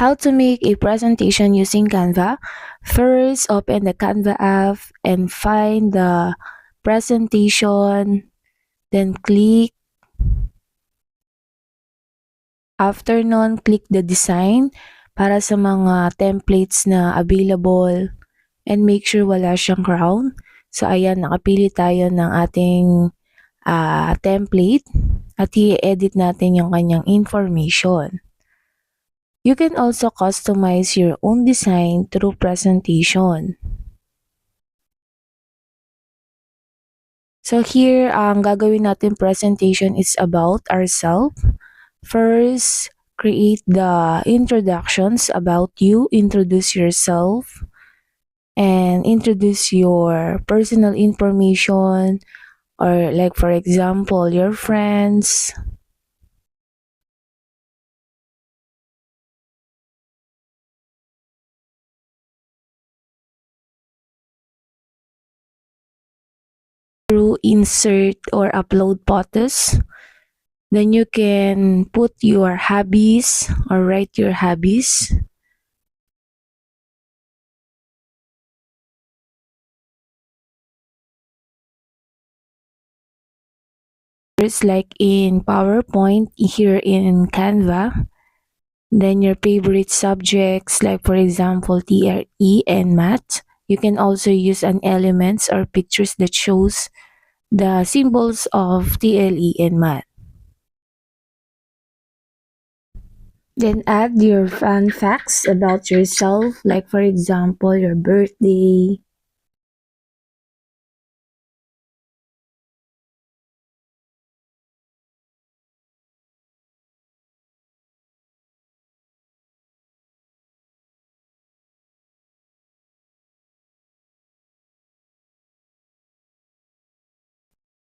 How to make a presentation using Canva. First, open the Canva app and find the presentation, then click. After nun, click the design para sa mga templates na available and make sure wala siyang crown. So ayan, nakapili tayo ng ating template at i-edit natin yung kanyang information. You can also customize your own design through presentation. So here, ang gagawin natin presentation is about ourselves. First, create the introductions about you, introduce yourself, and introduce your personal information, or like for example, your friends. Through insert or upload photos. Then you can put your hobbies or write your hobbies. First, like in PowerPoint, here in Canva. Then your favorite subjects, like for example, TRE and math. You can also use an elements or pictures that shows the symbols of TLE and math. Then add your fun facts about yourself, like for example, your birthday.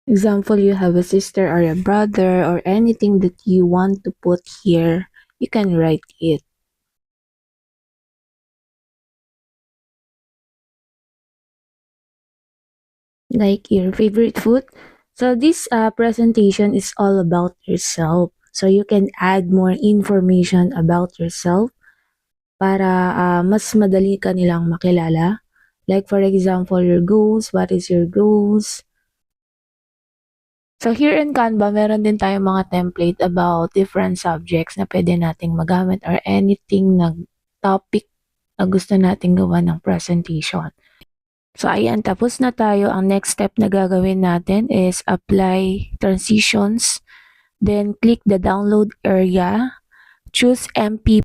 Example, you have a sister or a brother or anything that you want to put here, you can write it. Like your favorite food. So this presentation is all about yourself. So you can add more information about yourself para mas madali ka nilang makilala. Like for example, your goals, what is your goals? So here in Canva, meron din tayong mga template about different subjects na pwede nating magamit or anything na topic na gusto nating gawa ng presentation. So ayan, tapos na tayo. Ang next step na gagawin natin is apply transitions. Then click the download area. Choose MP